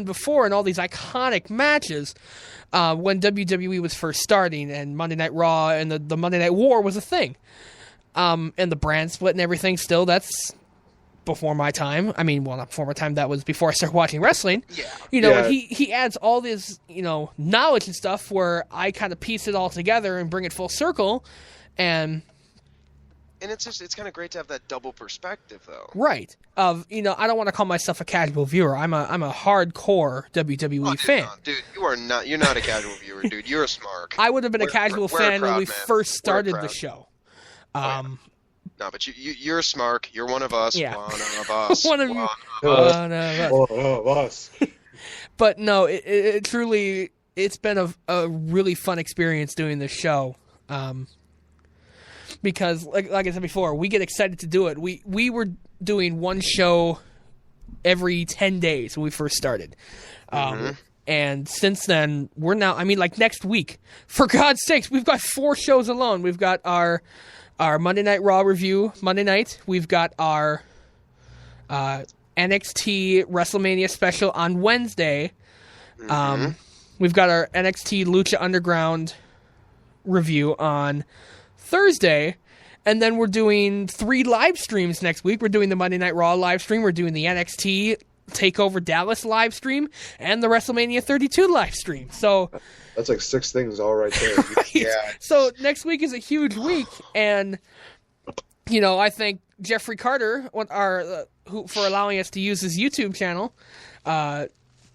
before in all these iconic matches when WWE was first starting and Monday Night Raw and the Monday Night War was a thing. And the brand split and everything still, that's before my time. I mean, well, not before my time, that was before I started watching wrestling. Yeah. He adds all this, knowledge and stuff where I kind of piece it all together and bring it full circle. And it's kind of great to have that double perspective, though. right. I don't want to call myself a casual viewer. I'm a hardcore WWE fan. No, dude, you're not a casual viewer, dude. You're a smart. I would have been a casual fan when we first started the show. No, but you're a smart. You're one of us. Yeah. One of us. One of us. But no, it truly, it's been a really fun experience doing this show. Because, like I said before, we get excited to do it. We were doing one show every 10 days when we first started. And since then, we're now, next week, for God's sakes, we've got 4 shows alone. We've got our Monday Night Raw review Monday night. We've got our NXT WrestleMania special on Wednesday. We've got our NXT Lucha Underground review on Thursday, and then we're doing 3 live streams next week. We're doing the Monday Night Raw live stream, we're doing the NXT TakeOver Dallas live stream, and the WrestleMania 32 live stream. So that's like 6 things all right there. Right? Yeah. So next week is a huge week, and I thank Jeffrey Carter, for allowing us to use his YouTube channel to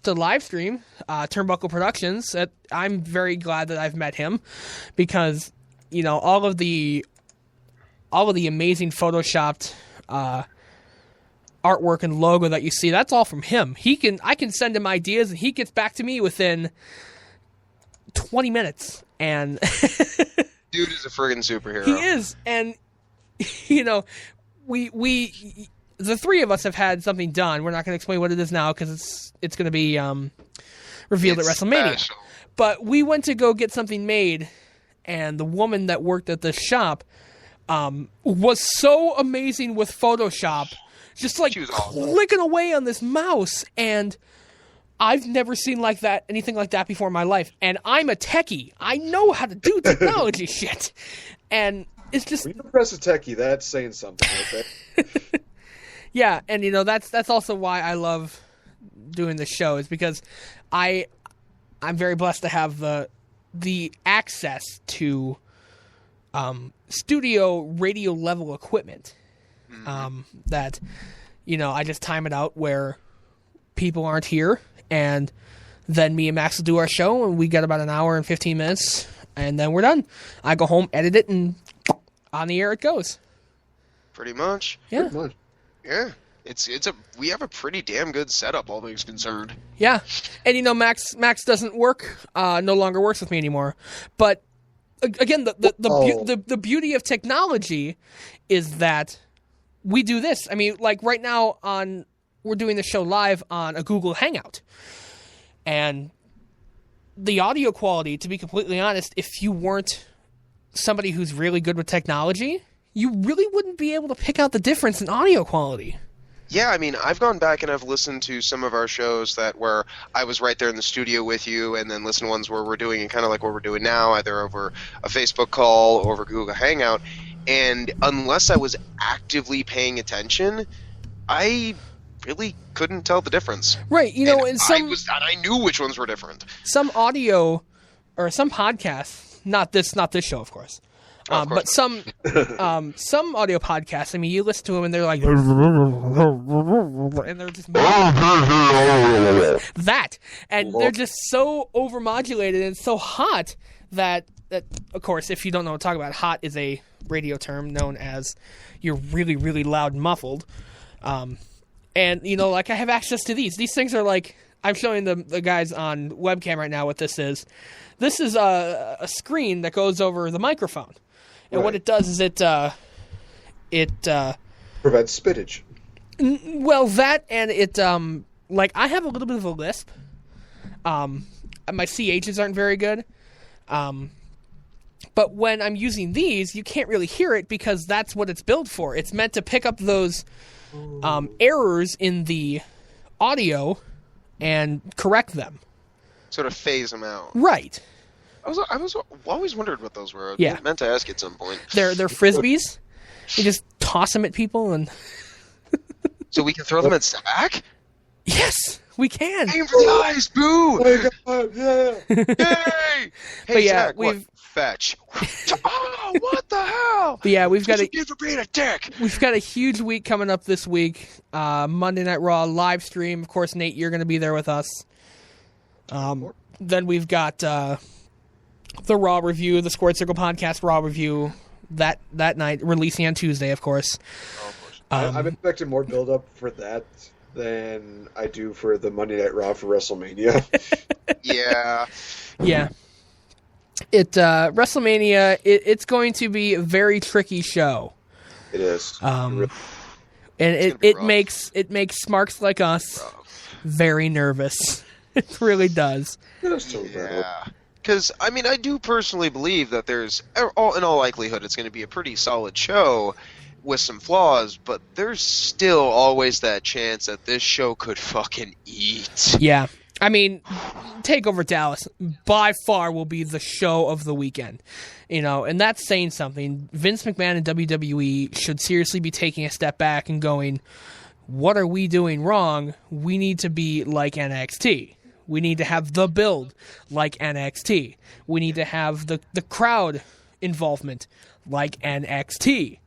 live stream Turnbuckle Productions. I'm very glad that I've met him, because all of the amazing photoshopped artwork and logo that you see, that's all from him. I can send him ideas and he gets back to me within 20 minutes. And dude is a friggin' superhero. He is. And we the 3 of us have had something done. We're not going to explain what it is now because it's going to be revealed at WrestleMania. Special. But we went to go get something made, and the woman that worked at the shop was so amazing with Photoshop, just like clicking away on this mouse, and I've never seen anything like that before in my life. And I'm a techie. I know how to do technology shit. And it's just... When you press a techie, that's saying something, okay? Yeah, and that's also why I love doing this show, is because I'm very blessed to have the access to studio radio level equipment that I just time it out where people aren't here, and then me and Max will do our show, and we get about an hour and 15 minutes, and then we're done. I go home, edit it, and on the air it goes. Pretty much. Yeah. Pretty much. Yeah. We have a pretty damn good setup, all things concerned. Yeah. And Max doesn't work, no longer works with me anymore. But again, the beauty of technology is that we do this. Right now we're doing the show live on a Google Hangout. And the audio quality, to be completely honest, if you weren't somebody who's really good with technology, you really wouldn't be able to pick out the difference in audio quality. Yeah, I've gone back and I've listened to some of our shows where I was right there in the studio with you, and then listen to ones where we're doing it kind of like what we're doing now, either over a Facebook call or over Google Hangout. And unless I was actively paying attention, I really couldn't tell the difference. Right, and I knew which ones were different. Some audio or some podcasts, not this show, of course. But some audio podcasts, you listen to them and they're like, and they're just that, and they're just so overmodulated and so hot that of course, if you don't know what I'm talking about, hot is a radio term known as you're really, really loud and muffled. And I have access to these. These things are like, I'm showing the guys on webcam right now what this is. This is a screen that goes over the microphone. And what it does is it prevents spittage. Well, that, and it I have a little bit of a lisp. My CHs aren't very good. But when I'm using these, you can't really hear it because that's what it's built for. It's meant to pick up those errors in the audio and correct them. Sort of phase them out. Right. I was always wondered what those were. Yeah. I meant to ask at some point. They're frisbees. You just toss them at people and... So we can throw them at Zach? Yes, we can. Aim for the eyes, boo! Oh my God, yeah. Yay! Hey, But yeah, Zach, what? Fetch. Oh, what the hell? But yeah, we've got a kid for being a dick. We've got a huge week coming up this week. Monday Night Raw live stream. Of course, Nate, you're going to be there with us. Then we've got the Raw review, the Squared Circle podcast Raw review that night, releasing on Tuesday, of course. Oh, of course. I'm expecting more build up for that than I do for the Monday Night Raw for WrestleMania. Yeah. Yeah. WrestleMania, it's going to be a very tricky show. It is. And it makes smarks like us very nervous. It really does. Yeah. Because, I mean, I do personally believe that there's, in all likelihood, it's going to be a pretty solid show with some flaws, but there's still always that chance that this show could fucking eat. Yeah. I mean, TakeOver Dallas by far will be the show of the weekend. And that's saying something. Vince McMahon and WWE should seriously be taking a step back and going, what are we doing wrong? We need to be like NXT. We need to have the build like NXT. We need to have the crowd involvement like NXT.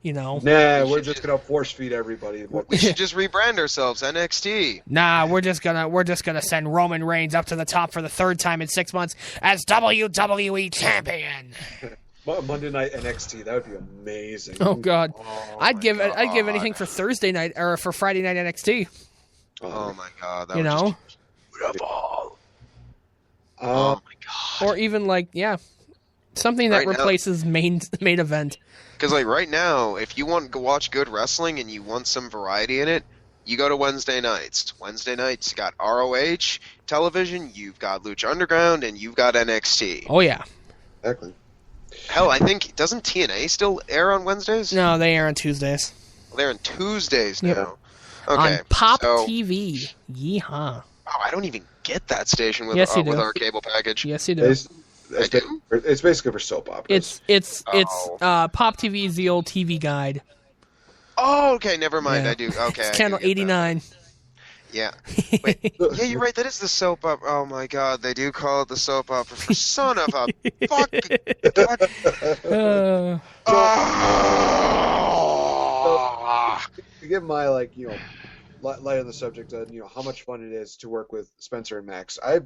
Nah, we're just gonna force feed everybody. We should just rebrand ourselves NXT. Nah, we're just gonna send Roman Reigns up to the top for the third time in 6 months as WWE champion. Monday night NXT, that would be amazing. Oh God, I'd give anything for Thursday night or for Friday night NXT. Oh my God, that you would know, just be Oh my God. or even something that replaces main event. Because right now, if you want to watch good wrestling and you want some variety in it, you go to Wednesday nights. Wednesday nights, you got ROH television, you've got Lucha Underground, and you've got NXT. Oh yeah, exactly. Hell, I think doesn't TNA still air on Wednesdays? No, they air on Tuesdays. They're on Tuesdays now. Yep. Okay, on Pop TV. Yeehaw. Oh, I don't even get that station with do. our cable package. Yes, you do. It's basically for soap operas. It's Pop TV is the old TV guide. Oh, okay, never mind. Yeah. I do. Okay, It's channel 89. Yeah. Wait. Yeah, you're right. That is the soap opera. Oh my God, they do call it the soap opera. For son of a fuck. To give my light on the subject of how much fun it is to work with Spencer and Max. I've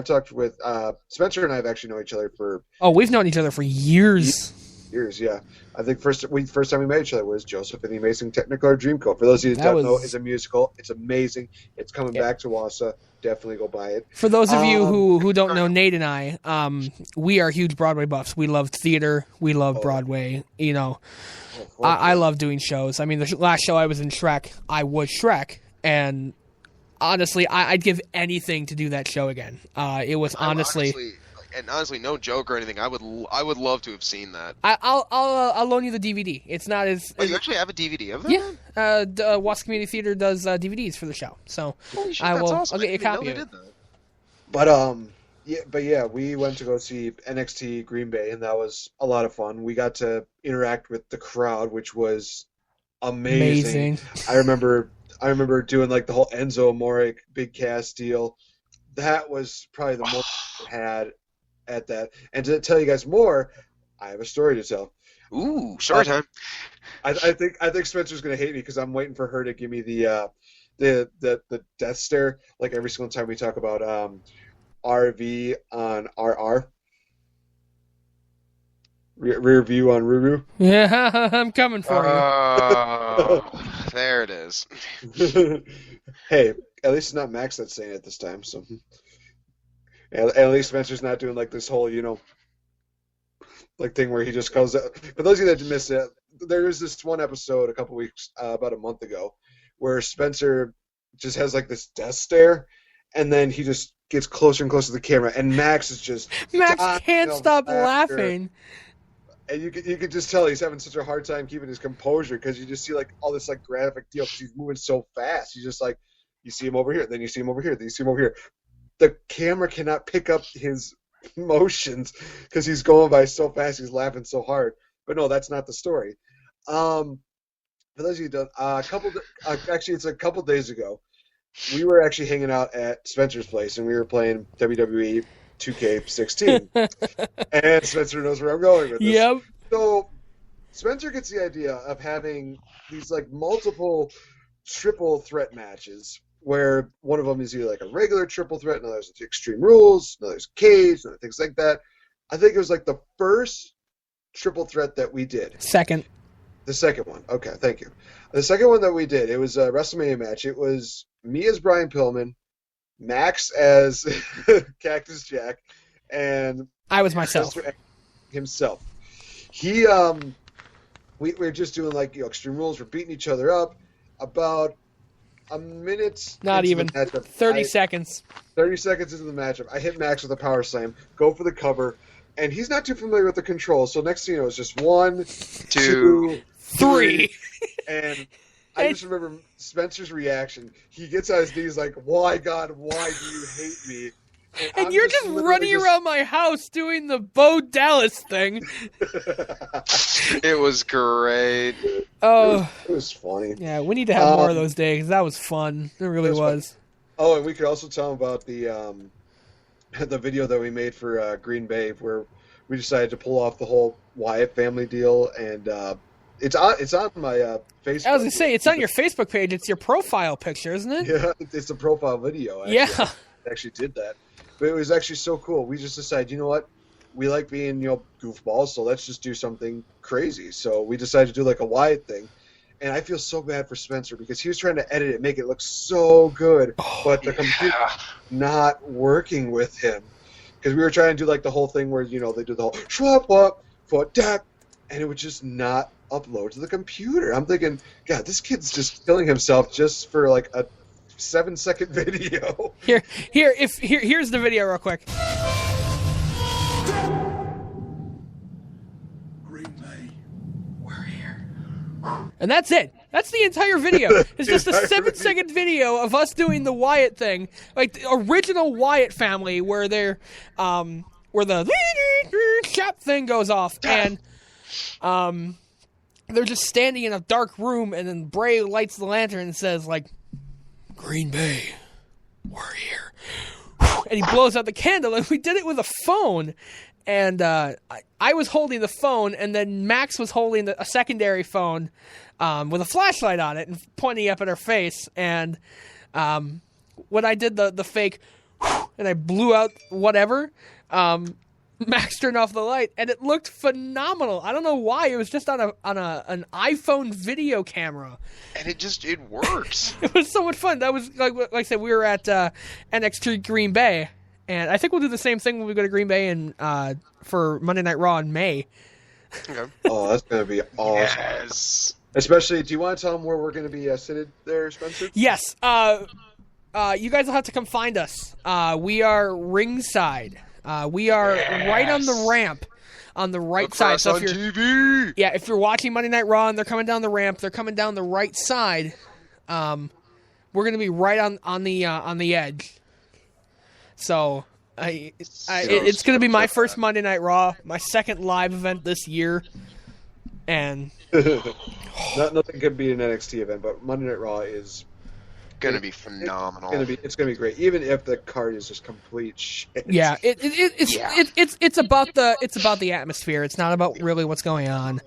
talked with Spencer and I have actually known each other for we've known each other for years. Yeah. I think first time we met each other was Joseph and the Amazing Technicolor Dreamcoat. For those of you that don't know, it's a musical. It's amazing. It's coming back to Wausau. Definitely go buy it. For those of you who don't know Nate and I, we are huge Broadway buffs. We love theater. We love Broadway. I love doing shows. I mean, the last show I was in Shrek, I was Shrek, and honestly, I'd give anything to do that show again. It was honestly, no joke or anything. I would love to have seen that. I'll loan you the DVD. It's not as. Oh, you actually have a DVD of that? Yeah. Wausau Community Theater does DVDs for the show, so holy shit, that's awesome. I'll get you a copy of it. But we went to go see NXT Green Bay, and that was a lot of fun. We got to interact with the crowd, which was amazing. I remember doing the whole Enzo Amore big cast deal. That was probably the most I had at that. And to tell you guys more, I have a story to tell. Ooh, story time. I think Spencer's gonna hate me because I'm waiting for her to give me the death stare every single time we talk about RV on RR. Rear view on Ruru. Yeah, I'm coming for you. There it is. Hey, at least it's not Max that's saying it this time. So, at least Spencer's not doing this whole thing where he just calls it. For those of you that missed it, there was this one episode a couple weeks, about a month ago, where Spencer just has this death stare, and then he just gets closer and closer to the camera, and Max is just can't stop laughing. And you could just tell he's having such a hard time keeping his composure because you just see all this graphic deal because he's moving so fast. He's just You see him over here, then you see him over here, then you see him over here. The camera cannot pick up his motions because he's going by so fast. He's laughing so hard. But no, that's not the story. For those of you who don't, actually, it's a couple days ago. We were actually hanging out at Spencer's place, and we were playing WWE 2K16. And Spencer knows where I'm going with this. Yep. So Spencer gets the idea of having these like multiple triple threat matches where one of them is either like a regular triple threat, another is Extreme Rules, another's Cage, and things like that. I think it was like the first triple threat that we did. Second. The second one. Okay, thank you. The second one that we did, it was a WrestleMania match. It was me as Brian Pillman, Max as Cactus Jack, and I was myself. Himself. We were just doing like Extreme Rules. We're beating each other up. About a minute. Not even. 30 seconds. 30 seconds into the matchup, I hit Max with a power slam. Go for the cover. And he's not too familiar with the controls, so next thing you know, it's just 1, 2, 3. And I just remember Spencer's reaction. He gets on his knees like, "Why, God, why do you hate me?" And you're just running around my house doing the Bo Dallas thing. It was great. Oh, it was funny. Yeah, we need to have more of those days. That was fun. It really was. Oh, and we could also tell them about the video that we made for Green Bay, where we decided to pull off the whole Wyatt family deal, and it's on my Facebook. I was gonna say, it's on your Facebook page. It's your profile picture, isn't it? Yeah, it's a profile video. Actually. Yeah, I actually did that, but it was actually so cool. We just decided, you know what, we like being goofballs, so let's just do something crazy. So we decided to do like a Wyatt thing. And I feel so bad for Spencer because he was trying to edit it, make it look so good, but the computer not working with him. Because we were trying to do like the whole thing where they do the whole swap up for tap, and it would just not upload to the computer. I'm thinking, God, this kid's just killing himself just for like a 7-second video. Here's the video real quick. And that's it. That's the entire video. It's just a 7-second video of us doing the Wyatt thing, like the original Wyatt family, where they're, where the shop thing goes off, and they're just standing in a dark room, and then Bray lights the lantern and says, like, "Green Bay, we're here," and he blows out the candle, and we did it with a phone. And I was holding the phone, and then Max was holding a secondary phone with a flashlight on it and pointing up at her face. And when I did the fake, and I blew out whatever, Max turned off the light, and it looked phenomenal. I don't know why. It was just on an iPhone video camera, and it works. It was so much fun. That was like I said, we were at NXT Green Bay. And I think we'll do the same thing when we go to Green Bay for Monday Night Raw in May. Okay. Oh, that's going to be awesome. Yes. Especially, do you want to tell them where we're going to be seated there, Spencer? Yes. You guys will have to come find us. We are ringside. We are right on the ramp on the right side. So if you're, TV. Yeah, if you're watching Monday Night Raw and they're coming down the ramp, they're coming down the right side. We're going to be right on the edge. So it's going to be my first Monday Night Raw, my second live event this year, and nothing could be an NXT event, but Monday Night Raw is going to be phenomenal. It's going to be great, even if the card is just complete shit. Yeah, it's about the atmosphere. It's not about really what's going on.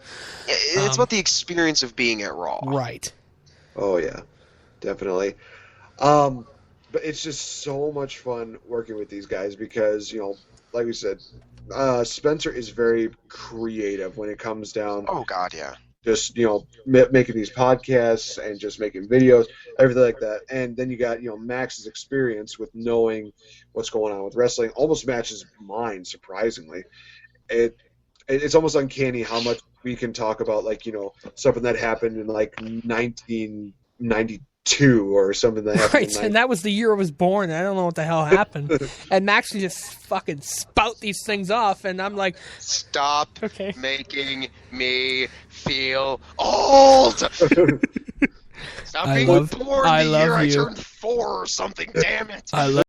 It's about the experience of being at Raw. Right. Oh yeah, definitely. But it's just so much fun working with these guys because, like we said, Spencer is very creative when it comes down. Oh, God, yeah. Just, making these podcasts and just making videos, everything like that. And then you got, Max's experience with knowing what's going on with wrestling. Almost matches mine, surprisingly. It's almost uncanny how much we can talk about, like, something that happened in, like, 1992 or something that happened. Right, and that was the year I was born. I don't know what the hell happened. And Max would just fucking spout these things off, and I'm like, stop making me feel old. Stop being bored. I turned 4 or something. Damn it. I love